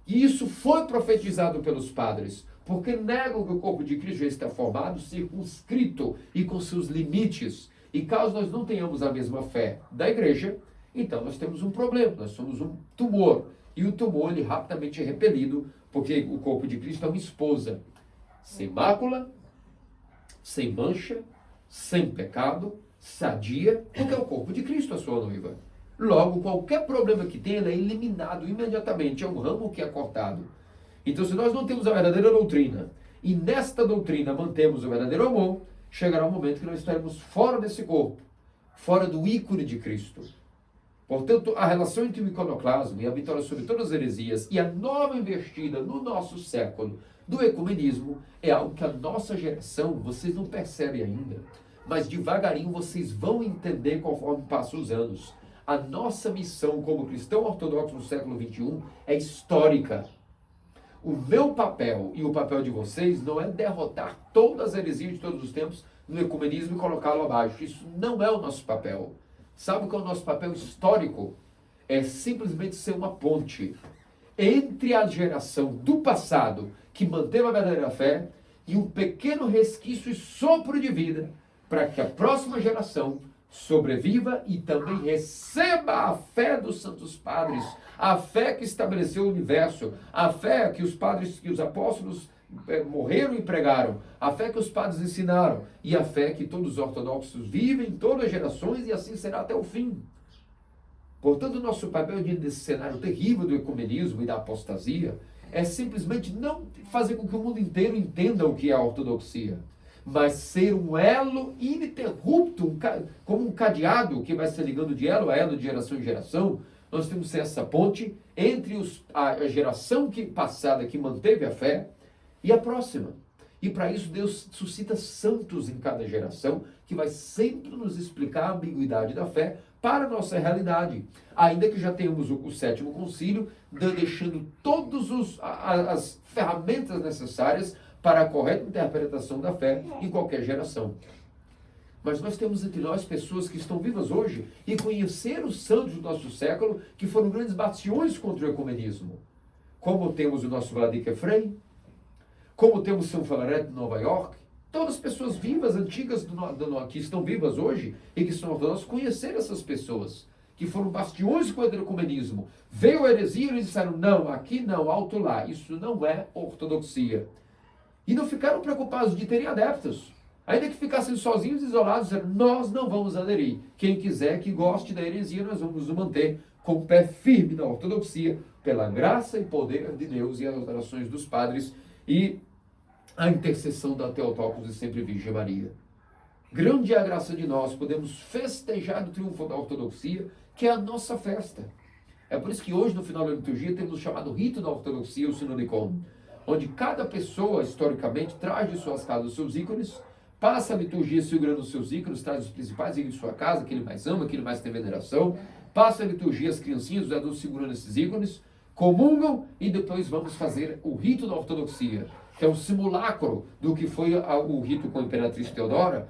E isso foi profetizado pelos padres, porque negam que o corpo de Cristo já está formado, circunscrito e com seus limites. E caso nós não tenhamos a mesma fé da igreja, então nós temos um problema, nós somos um tumor. E o tumor, ele rapidamente é repelido, porque o corpo de Cristo é uma esposa sem mácula, sem mancha, sem pecado, sadia, porque é o corpo de Cristo, a sua noiva. Logo, qualquer problema que tenha, ele é eliminado imediatamente, é um ramo que é cortado. Então, se nós não temos a verdadeira doutrina, e nesta doutrina mantemos o verdadeiro amor, chegará um momento que nós estaremos fora desse corpo, fora do ícone de Cristo. Portanto, a relação entre o iconoclasmo e a vitória sobre todas as heresias e a nova investida no nosso século do ecumenismo é algo que a nossa geração, vocês não percebem ainda, mas devagarinho vocês vão entender conforme passam os anos. A nossa missão como cristão ortodoxo no século XXI é histórica. O meu papel e o papel de vocês não é derrotar todas as heresias de todos os tempos no ecumenismo e colocá-lo abaixo. Isso não é o nosso papel. Sabe qual é o nosso papel histórico? É simplesmente ser uma ponte entre a geração do passado, que manteve a verdadeira fé, e um pequeno resquício e sopro de vida, para que a próxima geração sobreviva e também receba a fé dos santos padres, a fé que estabeleceu o universo, a fé que os padres, que os apóstolos morreram e pregaram, a fé que os padres ensinaram e a fé que todos os ortodoxos vivem em todas as gerações e assim será até o fim. Portanto, o nosso papel diante desse cenário terrível do ecumenismo e da apostasia é simplesmente não fazer com que o mundo inteiro entenda o que é a ortodoxia, mas ser um elo ininterrupto, como um cadeado que vai se ligando de elo a elo, de geração em geração. Nós temos que ser essa ponte entre a geração passada que manteve a fé e a próxima. E para isso Deus suscita santos em cada geração, que vai sempre nos explicar a ambiguidade da fé para a nossa realidade. Ainda que já tenhamos o sétimo concílio, deixando todas as ferramentas necessárias para a correta interpretação da fé em qualquer geração. Mas nós temos entre nós pessoas que estão vivas hoje e conheceram os santos do nosso século, que foram grandes bastiões contra o ecumenismo. Como temos o nosso Vladimir Frei, como temos São Filareto de Nova York, todas as pessoas vivas, antigas, que estão vivas hoje e que são ortodoxos, conheceram essas pessoas, que foram bastiões contra o ecumenismo. Veio a heresia e eles disseram, não, aqui não, alto lá, isso não é ortodoxia. E não ficaram preocupados de terem adeptos. Ainda que ficassem sozinhos, isolados, disseram, nós não vamos aderir. Quem quiser que goste da heresia, nós vamos nos manter com o pé firme na ortodoxia, pela graça e poder de Deus e as orações dos padres e a intercessão da Theotokos e sempre Virgem Maria. Grande é a graça de nós, podemos festejar o triunfo da ortodoxia, que é a nossa festa. É por isso que hoje, no final da liturgia, temos o chamado rito da ortodoxia, o Sinonicon, onde cada pessoa, historicamente, traz de suas casas os seus ícones, passa a liturgia segurando os seus ícones, traz os principais ícones de sua casa, que ele mais ama, que ele mais tem veneração, passa a liturgia as criancinhas, os adultos segurando esses ícones, comungam e depois vamos fazer o rito da ortodoxia, que é um simulacro do que foi o rito com a Imperatriz Teodora,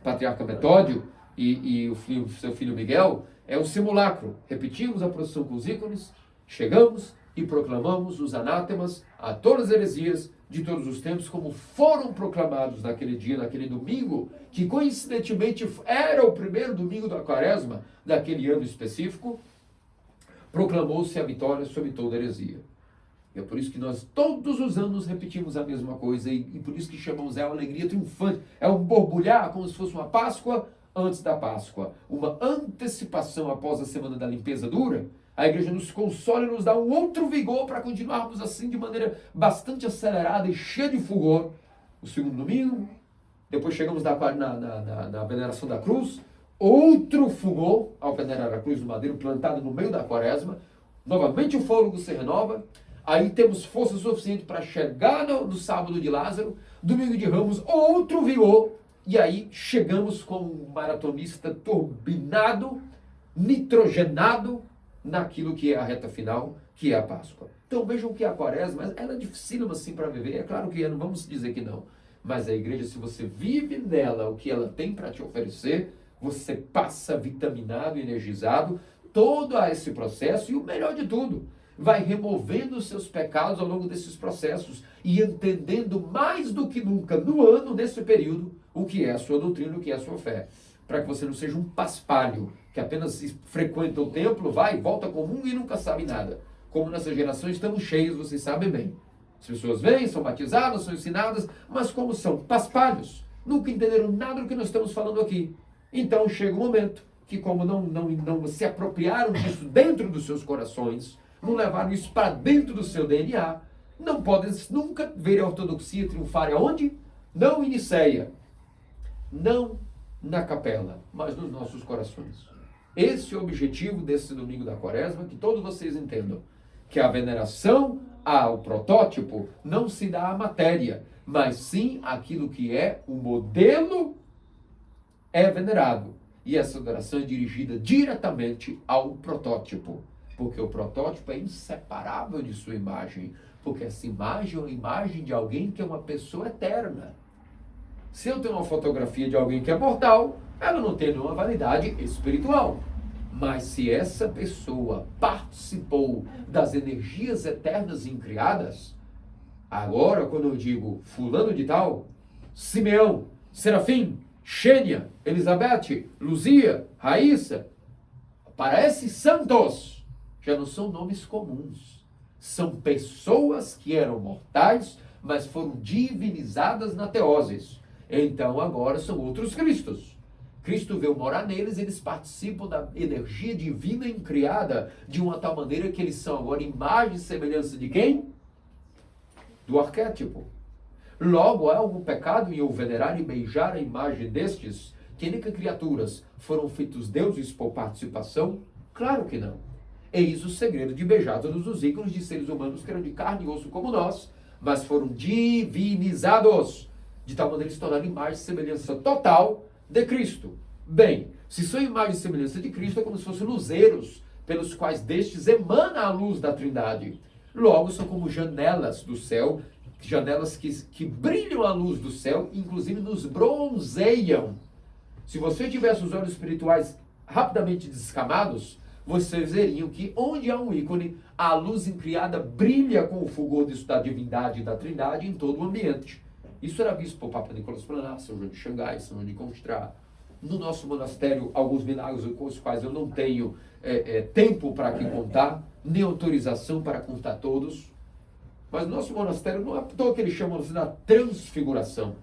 Patriarca Metódio e seu filho Miguel. É um simulacro. Repetimos a procissão com os ícones, chegamos e proclamamos os anátemas a todas as heresias de todos os tempos, como foram proclamados naquele dia, naquele domingo, que coincidentemente era o primeiro domingo da quaresma daquele ano específico. Proclamou-se a vitória sobre toda heresia. E é por isso que nós todos os anos repetimos a mesma coisa e por isso que chamamos a alegria triunfante. É um borbulhar como se fosse uma Páscoa antes da Páscoa. Uma antecipação após a semana da limpeza dura. A igreja nos consola e nos dá um outro vigor para continuarmos assim de maneira bastante acelerada e cheia de fulgor. O segundo domingo, depois chegamos na veneração da cruz, outro fulgor ao venerar a cruz do madeiro plantada no meio da quaresma. Novamente o fôlego se renova. Aí temos força suficiente para chegar no sábado de Lázaro, domingo de Ramos, outro vigor, e aí chegamos com um maratonista turbinado, nitrogenado, naquilo que é a reta final, que é a Páscoa. Então vejam que a quaresma, ela é dificílima assim para viver, é claro que é, não vamos dizer que não, mas a igreja, se você vive nela o que ela tem para te oferecer, você passa vitaminado, energizado, todo esse processo, e o melhor de tudo, vai removendo os seus pecados ao longo desses processos e entendendo mais do que nunca no ano, nesse período, o que é a sua doutrina, o que é a sua fé. Para que você não seja um paspalho, que apenas frequenta o templo, vai, volta comum e nunca sabe nada. Como nessa geração estamos cheios, vocês sabem bem. As pessoas vêm, são batizadas, são ensinadas, mas como são paspalhos, nunca entenderam nada do que nós estamos falando aqui. Então chega um momento que, como não se apropriaram disso dentro dos seus corações, não levaram isso para dentro do seu DNA, não podem nunca ver a ortodoxia triunfar aonde? Não em Niceia, não na capela, mas nos nossos corações. Esse é o objetivo desse domingo da quaresma, que todos vocês entendam, que a veneração ao protótipo não se dá à matéria, mas sim aquilo que é o modelo é venerado. E essa adoração é dirigida diretamente ao protótipo. Porque o protótipo é inseparável de sua imagem. Porque essa imagem é uma imagem de alguém que é uma pessoa eterna. Se eu tenho uma fotografia de alguém que é mortal, ela não tem nenhuma validade espiritual. Mas se essa pessoa participou das energias eternas incriadas, agora quando eu digo fulano de tal, Simeão, Serafim, Xênia, Elizabeth, Luzia, Raíssa, parecem santos. Já não são nomes comuns. São pessoas que eram mortais, mas foram divinizadas na teoses. Então agora são outros Cristos. Cristo veio morar neles, eles participam da energia divina incriada de uma tal maneira que eles são agora imagem e semelhança de quem? Do arquétipo. Logo, há algum pecado em eu venerar e beijar a imagem destes, que nem que criaturas foram feitos deuses por participação? Claro que não. Eis o segredo de beijar todos os ícones de seres humanos que eram de carne e osso como nós, mas foram divinizados, de tal maneira que se tornaram imagem e semelhança total de Cristo. Bem, se são imagem e semelhança de Cristo, é como se fossem luzeiros, pelos quais destes emana a luz da Trindade. Logo, são como janelas do céu, janelas que brilham a luz do céu, inclusive nos bronzeiam. Se você tivesse os olhos espirituais rapidamente descamados, vocês veriam que onde há um ícone, a luz incriada brilha com o fulgor da divindade e da Trindade em todo o ambiente. Isso era visto por Papa Nicolas Planar, São João de Xangai, São João de Constrá. No nosso monastério, alguns milagres com os quais eu não tenho tempo para aqui contar, nem autorização para contar todos. Mas no nosso monastério não é à toa que eles chamam da transfiguração.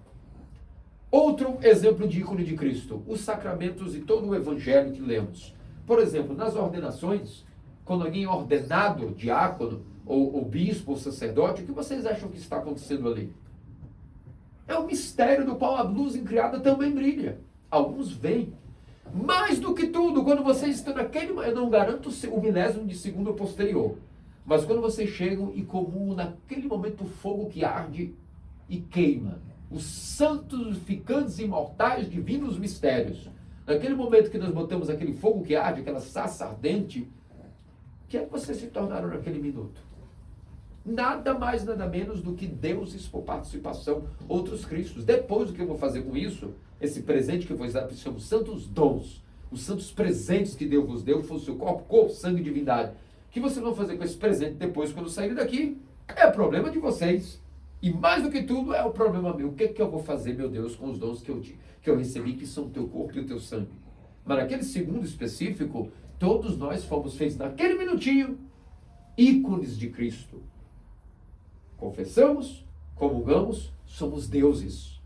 Outro exemplo de ícone de Cristo, os sacramentos e todo o evangelho que lemos. Por exemplo, nas ordenações, quando alguém é ordenado diácono, ou bispo, ou sacerdote, o que vocês acham que está acontecendo ali? É um mistério do qual a luz incriada também brilha. Alguns veem. Mais do que tudo, quando vocês estão naquele... Eu não garanto o milésimo de segundo ou posterior. Mas quando vocês chegam e comungam naquele momento o fogo que arde e queima. Os santificantes imortais divinos mistérios. Naquele momento que nós botamos aquele fogo que arde, aquela sassa ardente, o que é que vocês se tornaram naquele minuto? Nada mais, nada menos do que deuses por participação, outros cristos. Depois, o que eu vou fazer com isso, esse presente que eu vou usar, que são os santos dons, os santos presentes que Deus vos deu, fosse o corpo, sangue e divindade. O que vocês vão fazer com esse presente depois, quando saírem daqui? É problema de vocês. E mais do que tudo, é o problema meu. O que é que eu vou fazer, meu Deus, com os dons que eu recebi, que são o teu corpo e o teu sangue? Mas naquele segundo específico, todos nós fomos feitos naquele minutinho, ícones de Cristo. Confessamos, comungamos, somos deuses.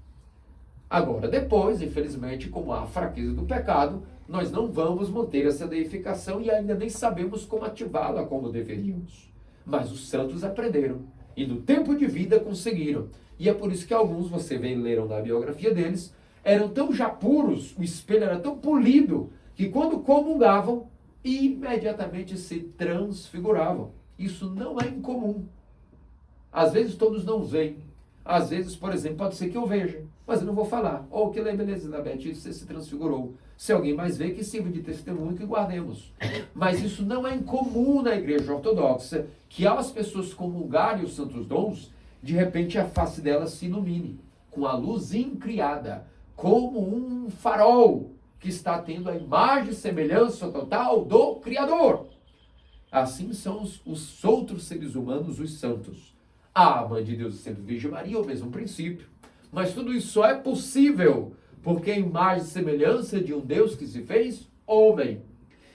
Agora, depois, infelizmente, como há a fraqueza do pecado, nós não vamos manter essa deificação e ainda nem sabemos como ativá-la como deveríamos. Mas os santos aprenderam e no tempo de vida conseguiram. E é por isso que alguns, você vê, leram na biografia deles, eram tão já puros, o espelho era tão polido, que quando comungavam, imediatamente se transfiguravam. Isso não é incomum. Às vezes todos não veem. Às vezes, por exemplo, pode ser que eu veja, mas eu não vou falar. Oh, que beleza, Elizabeth, você se transfigurou. Se alguém mais vê, que sirva de testemunho que guardemos. Mas isso não é incomum na igreja ortodoxa, que ao as pessoas comungarem os santos dons, de repente a face delas se ilumine, com a luz incriada, como um farol que está tendo a imagem e semelhança total do Criador. Assim são os outros seres humanos, os santos. A Mãe de Deus, sempre Virgem Maria, o mesmo princípio. Mas tudo isso só é possível porque a imagem e semelhança de um Deus que se fez homem.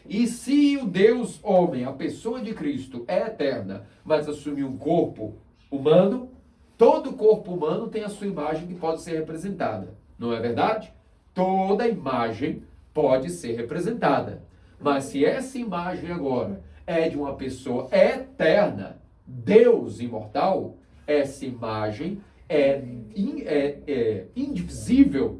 E se o Deus homem, a pessoa de Cristo, é eterna, mas assumiu um corpo humano, todo corpo humano tem a sua imagem que pode ser representada. Não é verdade? Toda imagem pode ser representada. Mas se essa imagem agora é de uma pessoa eterna, Deus imortal, essa imagem é indivisível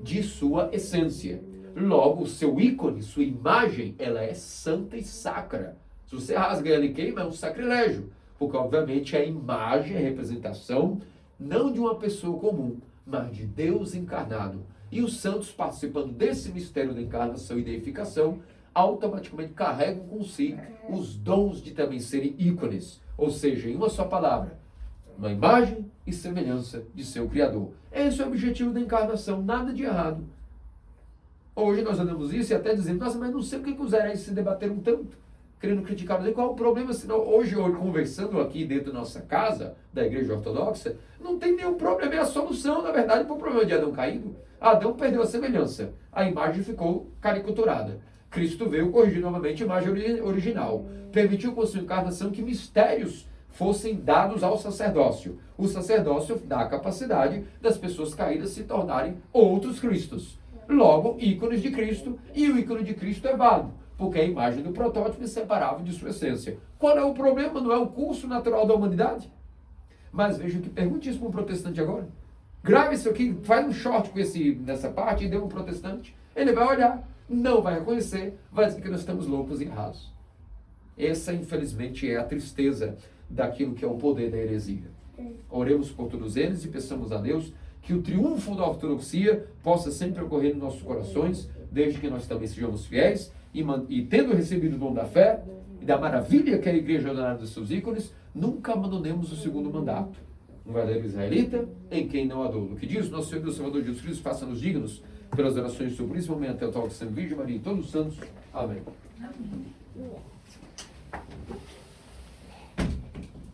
de sua essência. Logo, o seu ícone, sua imagem, ela é santa e sacra. Se você rasga ela e queima, é um sacrilégio. Porque, obviamente, a imagem é a representação não de uma pessoa comum, mas de Deus encarnado. E os santos, participando desse mistério da encarnação e deificação, automaticamente carregam com si os dons de também serem ícones. Ou seja, em uma só palavra, uma imagem e semelhança de seu Criador. Esse é o objetivo da encarnação, nada de errado. Hoje nós olhamos isso e até dizemos, nossa, mas não sei o que os heréis se debateram tanto. querendo criticar, mas qual é o problema? Senão, hoje, conversando aqui dentro da nossa casa, da igreja ortodoxa, não tem nenhum problema, é a solução, na verdade, para o problema de Adão caído. Adão perdeu a semelhança, a imagem ficou caricaturada. Cristo veio corrigir novamente a imagem original, permitiu com sua encarnação que mistérios fossem dados ao sacerdócio. O sacerdócio dá a capacidade das pessoas caídas se tornarem outros Cristos. Logo, ícones de Cristo, e o ícone de Cristo é válido, porque é a imagem do protótipo inseparável de sua essência. Qual é o problema? Não é o curso natural da humanidade? Mas veja que pergunte isso para um protestante agora. Grave isso aqui, faz um short com nessa parte e dê um protestante. Ele vai olhar, não vai reconhecer, vai dizer que nós estamos loucos e errados. Essa, infelizmente, é a tristeza daquilo que é o poder da heresia. Oremos por todos eles e peçamos a Deus que o triunfo da ortodoxia possa sempre ocorrer nos nossos corações, desde que nós também sejamos fiéis e tendo recebido o dom da fé e da maravilha que é a igreja ordenada dos seus ícones, nunca abandonemos o segundo mandato. Um verdadeiro israelita em quem não há dolo. O que diz nosso Senhor e Salvador Jesus Cristo, faça-nos dignos pelas orações do seu príncipe, até o tal que São Virgem Maria e todos os santos. Amém. Amém.